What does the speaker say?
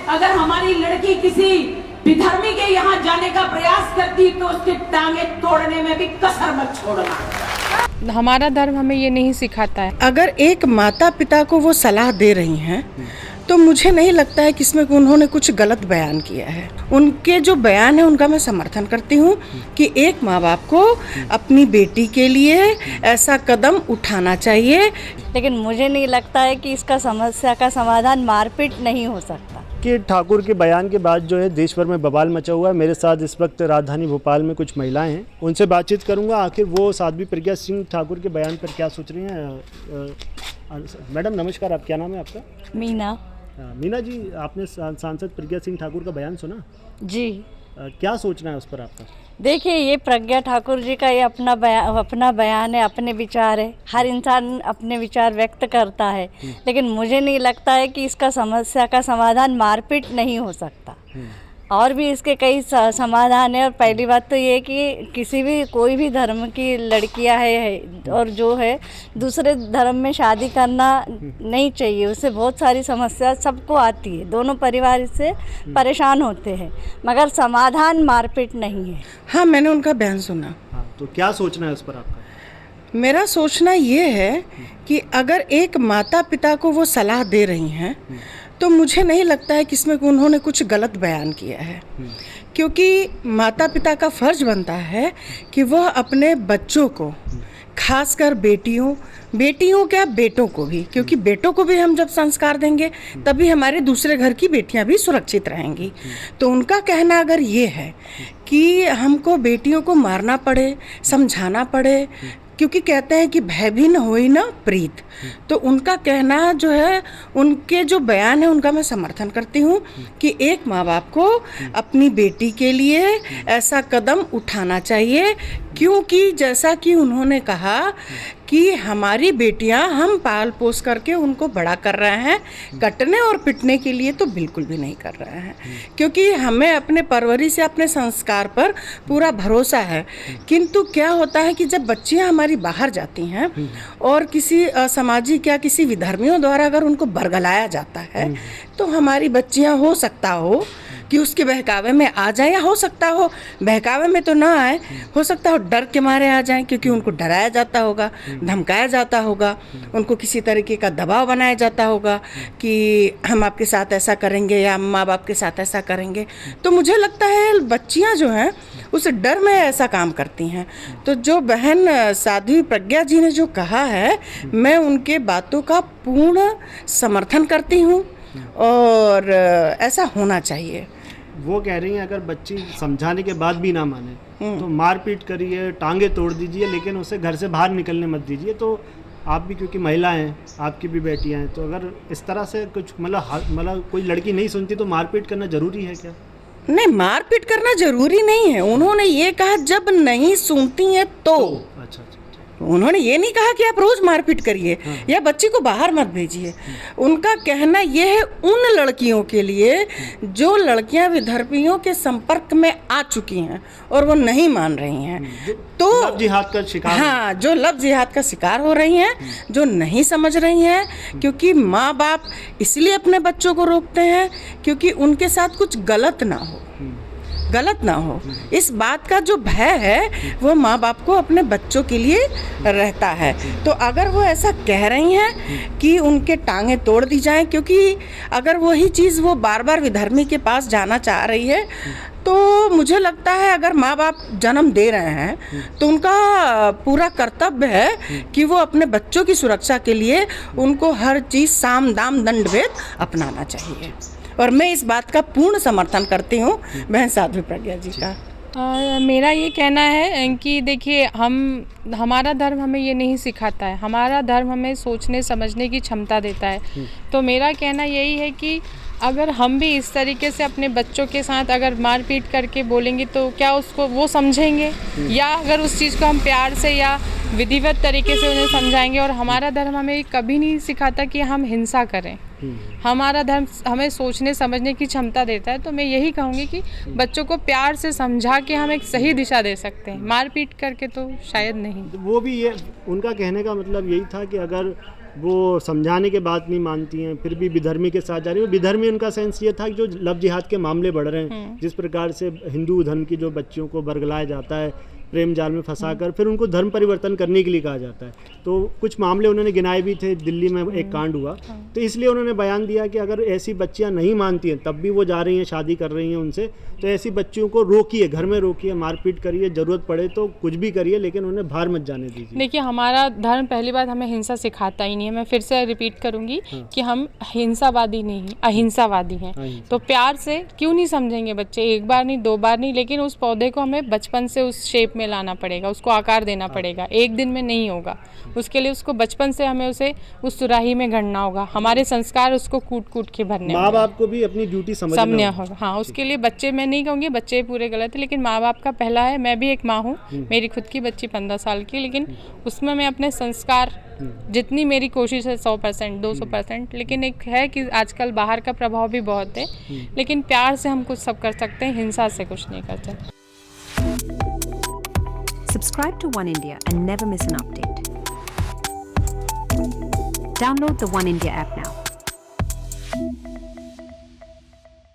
अगर हमारी लड़की किसी विधर्मी के यहाँ जाने का प्रयास करती तो उसके टांगे तोड़ने में भी कसर मत छोड़ना। हमारा धर्म हमें ये नहीं सिखाता है। अगर एक माता पिता को वो सलाह दे रही हैं तो मुझे नहीं लगता है कि इसमें उन्होंने कुछ गलत बयान किया है। उनके जो बयान है उनका मैं समर्थन करती हूँ कि एक माँ बाप को अपनी बेटी के लिए ऐसा कदम उठाना चाहिए। लेकिन मुझे नहीं लगता है कि इसका समस्या का समाधान मारपीट नहीं हो सकता। कि ठाकुर के बयान के बाद जो है देश भर में बवाल मचा हुआ है। मेरे साथ इस वक्त राजधानी भोपाल में कुछ महिलाएं हैं, उनसे बातचीत करूंगा आखिर वो साध्वी प्रज्ञा सिंह ठाकुर के बयान पर क्या सोच रही हैं। मैडम नमस्कार, आप क्या नाम है आपका? मीना। मीना जी, आपने सांसद प्रज्ञा सिंह ठाकुर का बयान सुना जी। क्या सोचना है उस पर आपका? देखिए, ये प्रज्ञा ठाकुर जी का ये अपना बयान है, अपने विचार है। हर इंसान अपने विचार व्यक्त करता है, लेकिन मुझे नहीं लगता है कि इसका समस्या का समाधान मारपीट नहीं हो सकता। और भी इसके कई समाधान है। और पहली बात तो ये है कि कोई भी धर्म की लड़कियां है और जो है दूसरे धर्म में शादी करना नहीं चाहिए। उससे बहुत सारी समस्या सबको आती है, दोनों परिवार इससे परेशान होते हैं, मगर समाधान मारपीट नहीं है। हाँ, मैंने उनका बयान सुना। हाँ, तो क्या सोचना है उस पर आपका? मेरा सोचना ये है कि अगर एक माता पिता को वो सलाह दे रही हैं तो मुझे नहीं लगता है कि इसमें उन्होंने कुछ गलत बयान किया है, क्योंकि माता पिता का फर्ज बनता है कि वह अपने बच्चों को, खासकर बेटियों क्या बेटों को भी, क्योंकि बेटों को भी हम जब संस्कार देंगे तभी हमारे दूसरे घर की बेटियां भी सुरक्षित रहेंगी। तो उनका कहना अगर ये है कि हमको बेटियों को मारना पड़े, समझाना पड़े, क्योंकि कहते हैं कि भय भी न होई न प्रीत, तो उनका कहना जो है, उनके जो बयान है उनका मैं समर्थन करती हूँ कि एक माँ बाप को अपनी बेटी के लिए ऐसा कदम उठाना चाहिए, क्योंकि जैसा कि उन्होंने कहा कि हमारी बेटियां हम पाल पोस करके उनको बड़ा कर रहे हैं, कटने और पिटने के लिए तो बिल्कुल भी नहीं कर रहे हैं, क्योंकि हमें अपने परवरिश से, अपने संस्कार पर पूरा भरोसा है। किंतु क्या होता है कि जब बच्चियां हमारी बाहर जाती हैं और किसी असामाजिक या किसी विधर्मियों द्वारा अगर उनको बरगलाया जाता है तो हमारी बच्चियां हो सकता हो कि उसके बहकावे में आ जाए, या हो सकता हो बहकावे में तो ना आए, हो सकता हो डर के मारे आ जाएं, क्योंकि उनको डराया जाता होगा, धमकाया जाता होगा, उनको किसी तरीके का दबाव बनाया जाता होगा कि हम आपके साथ ऐसा करेंगे या माँ बाप के साथ ऐसा करेंगे। तो मुझे लगता है बच्चियाँ जो हैं उस डर में ऐसा काम करती हैं। तो जो बहन साध्वी प्रज्ञा जी ने जो कहा है, मैं उनके बातों का पूर्ण समर्थन करती हूँ और ऐसा होना चाहिए। वो कह रही हैं अगर बच्ची समझाने के बाद भी ना माने तो मारपीट करिए, टांगे तोड़ दीजिए, लेकिन उसे घर से बाहर निकलने मत दीजिए। तो आप भी, क्योंकि महिला हैं, आपकी भी बेटियां हैं, तो अगर इस तरह से कुछ मतलब कोई लड़की नहीं सुनती तो मारपीट करना ज़रूरी है क्या? नहीं, मारपीट करना जरूरी नहीं है। उन्होंने ये कहा जब नहीं सुनती हैं तो। अच्छा। उन्होंने ये नहीं कहा कि आप रोज मारपीट करिए या बच्ची को बाहर मत भेजिए। उनका कहना ये है उन लड़कियों के लिए जो लड़कियां विधर्मियों के संपर्क में आ चुकी हैं और वो नहीं मान रही हैं, तो लव जिहाद का शिकार, हाँ, जो लव जिहाद का शिकार हो रही हैं, जो नहीं समझ रही हैं, क्योंकि माँ बाप इसलिए अपने बच्चों को रोकते हैं क्योंकि उनके साथ कुछ गलत ना हो। इस बात का जो भय है वो माँ बाप को अपने बच्चों के लिए रहता है। तो अगर वो ऐसा कह रही हैं कि उनके टांगे तोड़ दी जाएं, क्योंकि अगर वही चीज़ वो बार बार विधर्मी के पास जाना चाह रही है, तो मुझे लगता है अगर माँ बाप जन्म दे रहे हैं तो उनका पूरा कर्तव्य है कि वो अपने बच्चों की सुरक्षा के लिए उनको हर चीज़ साम दाम दंड भेद अपनाना चाहिए। और मैं इस बात का पूर्ण समर्थन करती हूँ बहन साध्वी प्रज्ञा जी का। मेरा ये कहना है कि देखिए, हमारा धर्म हमें ये नहीं सिखाता है। हमारा धर्म हमें सोचने समझने की क्षमता देता है। तो मेरा कहना यही है कि अगर हम भी इस तरीके से अपने बच्चों के साथ अगर मारपीट करके बोलेंगे तो क्या उसको वो समझेंगे, या अगर उस चीज़ को हम प्यार से या विधिवत तरीके से उन्हें समझाएंगे। और हमारा धर्म हमें कभी नहीं सिखाता कि हम हिंसा करें। हमारा धर्म हमें सोचने समझने की क्षमता देता है। तो मैं यही कहूँगी कि बच्चों को प्यार से समझा के हम एक सही दिशा दे सकते हैं, मारपीट करके तो शायद नहीं। वो भी ये उनका कहने का मतलब यही था कि अगर वो समझाने के बाद नहीं मानती हैं, फिर भी विधर्मी के साथ जा रही हैं। विधर्मी उनका सेंस ये था कि जो लव जिहाद के मामले बढ़ रहे हैं, जिस प्रकार से हिंदू धर्म की जो बच्चियों को बरगलाया जाता है, प्रेम जाल में फंसाकर फिर उनको धर्म परिवर्तन करने के लिए कहा जाता है, तो कुछ मामले उन्होंने गिनाए भी थे। दिल्ली में एक कांड हुआ, तो इसलिए उन्होंने बयान दिया कि अगर ऐसी बच्चियां नहीं मानती हैं, तब भी वो जा रही हैं, शादी कर रही हैं उनसे, तो ऐसी बच्चियों को रोकिए, घर में रोकिए, मारपीट करिए, ज़रूरत पड़े तो कुछ भी करिए, लेकिन उन्हें बाहर मत जाने दीजिए। देखिए, हमारा धर्म पहली बात हमें हिंसा सिखाता ही नहीं है। मैं फिर से रिपीट करूंगी कि हम हिंसावादी नहीं, अहिंसावादी हैं। तो प्यार से क्यों नहीं समझेंगे बच्चे, एक बार नहीं, दो बार नहीं, लेकिन उस पौधे को हमें बचपन से उस शेप में लाना पड़ेगा, उसको आकार देना पड़ेगा। एक दिन में नहीं होगा, उसके लिए उसको बचपन से हमें उसे उस सुराही में गढ़ना होगा। हमारे संस्कार उसको कूट कूट के भरने माँ बाप को भी अपनी ड्यूटी समझना होगा। हाँ, उसके लिए बच्चे, मैं नहीं कहूँगी बच्चे पूरे गलत है, लेकिन माँ बाप का पहला है। मैं भी एक माँ हूँ, मेरी खुद की बच्ची 15 साल की, लेकिन उसमें मैं अपने संस्कार, जितनी मेरी कोशिश है 100%, 200%, लेकिन एक है कि आजकल बाहर का प्रभाव भी बहुत है, लेकिन प्यार से हम कुछ सब कर सकते हैं, हिंसा से कुछ नहीं करते। Subscribe to One India and never miss an update. Download the One India app now.